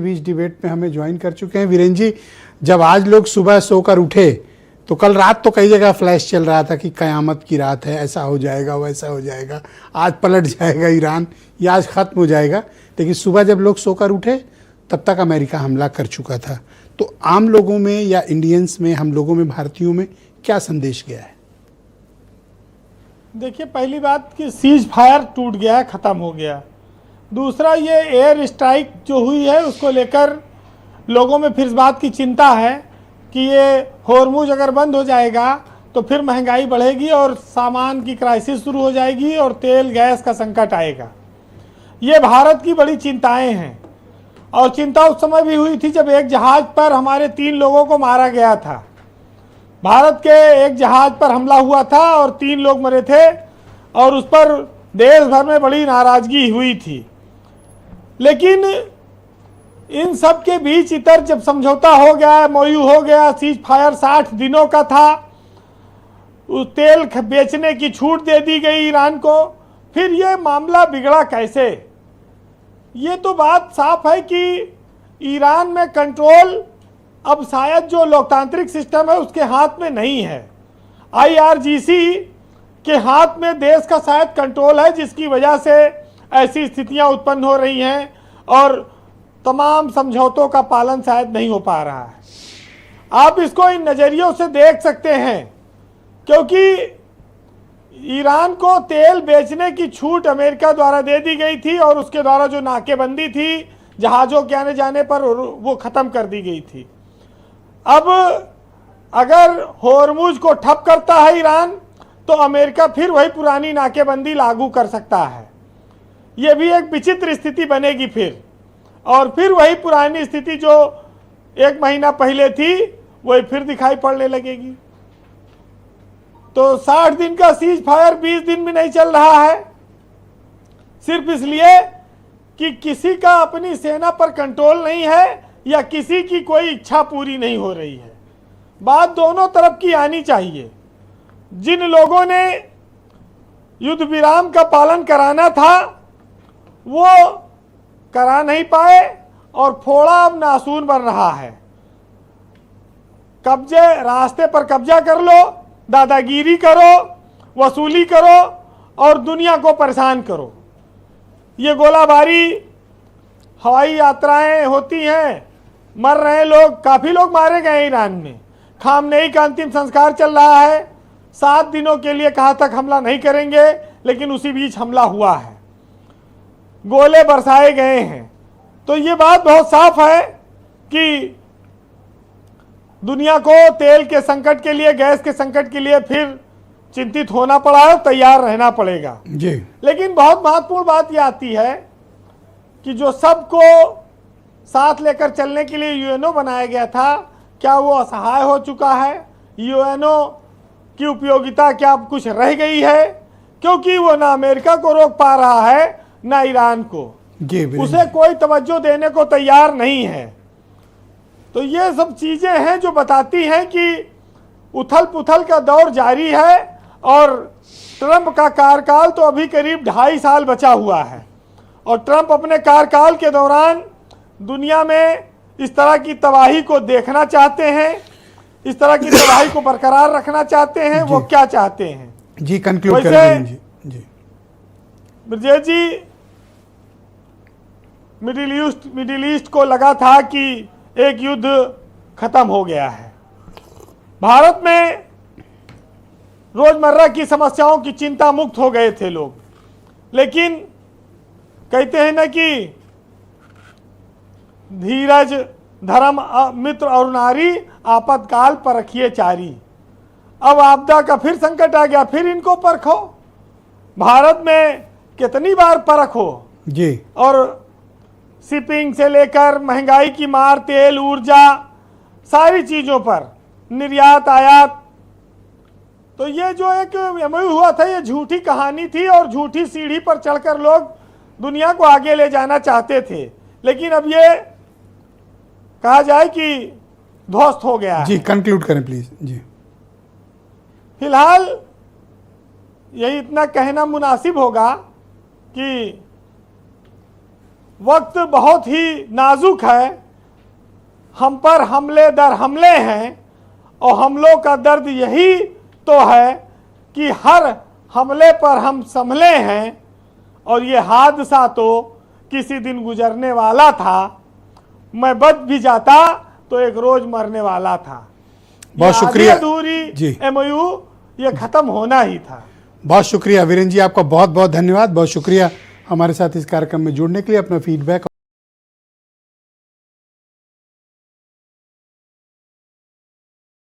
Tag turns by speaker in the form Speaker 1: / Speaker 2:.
Speaker 1: बीच debate में हमें join कर चुके हैं वीरेंद्र जी। जब आज लोग सुबह सोकर उठे तो कल रात तो कई जगह फ्लैश चल रहा था कि कयामत की रात है, ऐसा हो जाएगा वैसा हो जाएगा, आज पलट जाएगा ईरान, ये आज ख़त्म हो जाएगा। लेकिन सुबह जब लोग सोकर उठे तब तक अमेरिका हमला कर चुका था। तो आम लोगों में या इंडियंस में, हम लोगों में, भारतीयों में क्या संदेश गया है?
Speaker 2: देखिए, पहली बात कि सीज फायर टूट गया है, ख़त्म हो गया। दूसरा, ये एयर स्ट्राइक जो हुई है उसको लेकर लोगों में फिर इस बात की चिंता है कि ये होर्मुज अगर बंद हो जाएगा तो फिर महंगाई बढ़ेगी और सामान की क्राइसिस शुरू हो जाएगी और तेल गैस का संकट आएगा। ये भारत की बड़ी चिंताएं हैं। और चिंता उस समय भी हुई थी जब एक जहाज़ पर हमारे 3 लोगों को मारा गया था। भारत के एक जहाज़ पर हमला हुआ था और 3 लोग मरे थे और उस पर देश भर में बड़ी नाराज़गी हुई थी। लेकिन इन सब के बीच इधर जब समझौता हो गया, MOU हो गया, सीज फायर 60 दिनों का था, उस तेल बेचने की छूट दे दी गई ईरान को, फिर ये मामला बिगड़ा कैसे? ये तो बात साफ है कि ईरान में कंट्रोल अब शायद जो लोकतांत्रिक सिस्टम है उसके हाथ में नहीं है। IRGC के हाथ में देश का शायद कंट्रोल है, जिसकी वजह से ऐसी स्थितियां उत्पन्न हो रही हैं और तमाम समझौतों का पालन शायद नहीं हो पा रहा है। आप इसको इन नज़रियों से देख सकते हैं, क्योंकि ईरान को तेल बेचने की छूट अमेरिका द्वारा दे दी गई थी और उसके द्वारा जो नाकेबंदी थी जहाज़ों के आने जाने पर वो ख़त्म कर दी गई थी। अब अगर होर्मुज को ठप करता है ईरान तो अमेरिका फिर वही पुरानी नाकेबंदी लागू कर सकता है। ये भी एक विचित्र स्थिति बनेगी फिर, और फिर वही पुरानी स्थिति जो 1 महीना पहले थी वही फिर दिखाई पड़ने लगेगी। तो 60 दिन का सीज फायर 20 दिन में नहीं चल रहा है, सिर्फ इसलिए कि किसी का अपनी सेना पर कंट्रोल नहीं है या किसी की कोई इच्छा पूरी नहीं हो रही है। बात दोनों तरफ की आनी चाहिए। जिन लोगों ने युद्ध विराम का पालन कराना था वो करा नहीं पाए और फोड़ा अब नासून बन रहा है। कब्जे, रास्ते पर कब्जा कर लो, दादागिरी करो, वसूली करो और दुनिया को परेशान करो। ये गोलाबारी, हवाई यात्राएं होती हैं, मर रहे लोग, काफ़ी लोग मारे गए ईरान में। खामनेई का अंतिम संस्कार चल रहा है। 7 दिनों के लिए कहा तक हमला नहीं करेंगे, लेकिन उसी बीच हमला हुआ है, गोले बरसाए गए हैं। तो ये बात बहुत साफ है कि दुनिया को तेल के संकट के लिए, गैस के संकट के लिए फिर चिंतित होना पड़ा है, तैयार रहना पड़ेगा
Speaker 1: जी।
Speaker 2: लेकिन बहुत महत्वपूर्ण बात यह आती है कि जो सबको साथ लेकर चलने के लिए UNO बनाया गया था, क्या वो असहाय हो चुका है? UNO की उपयोगिता क्या कुछ रह गई है? क्योंकि वो ना अमेरिका को रोक पा रहा है ना ईरान को, उसे कोई तवज्जो देने को तैयार नहीं है। तो ये सब चीज़ें हैं जो बताती हैं कि उथल पुथल का दौर जारी है और ट्रंप का कार्यकाल तो अभी करीब 2.5 साल बचा हुआ है और ट्रंप अपने कार्यकाल के दौरान दुनिया में इस तरह की तबाही को देखना चाहते हैं, इस तरह की तबाही को बरकरार रखना चाहते हैं। वो क्या चाहते हैं
Speaker 1: जी? कंक्लूड करें जी।
Speaker 2: ब्रजेश जी, मिडिल ईस्ट को लगा था कि एक युद्ध खत्म हो गया है। भारत में रोजमर्रा की समस्याओं की चिंता मुक्त हो गए थे लोग, लेकिन कहते हैं ना कि धीरज धर्म मित्र और नारी, आपातकाल पर रखिए चारी। अब आपदा का फिर संकट आ गया, फिर इनको परखो। भारत में कितनी बार परखो
Speaker 1: जी।
Speaker 2: और शिपिंग से लेकर महंगाई की मार, तेल, ऊर्जा, सारी चीज़ों पर, निर्यात आयात। तो ये जो एक MOU हुआ था ये झूठी कहानी थी और झूठी सीढ़ी पर चढ़कर लोग दुनिया को आगे ले जाना चाहते थे, लेकिन अब ये कहा जाए कि ध्वस्त हो गया
Speaker 1: जी। कंक्लूड करें प्लीज जी।
Speaker 2: फिलहाल यही इतना कहना मुनासिब होगा कि वक्त बहुत ही नाजुक है, हम पर हमले दर हमले हैं और हमलों का दर्द यही तो है कि हर हमले पर हम संभले हैं और ये हादसा तो किसी दिन गुजरने वाला था। मैं बच भी जाता तो एक रोज मरने वाला था।
Speaker 1: बहुत शुक्रिया
Speaker 2: दूरी
Speaker 1: जी।
Speaker 2: MOU ये खत्म होना ही था।
Speaker 1: बहुत शुक्रिया वीरेंद्र जी, आपका बहुत बहुत धन्यवाद। बहुत शुक्रिया हमारे साथ इस कार्यक्रम में जुड़ने के लिए। अपना फीडबैक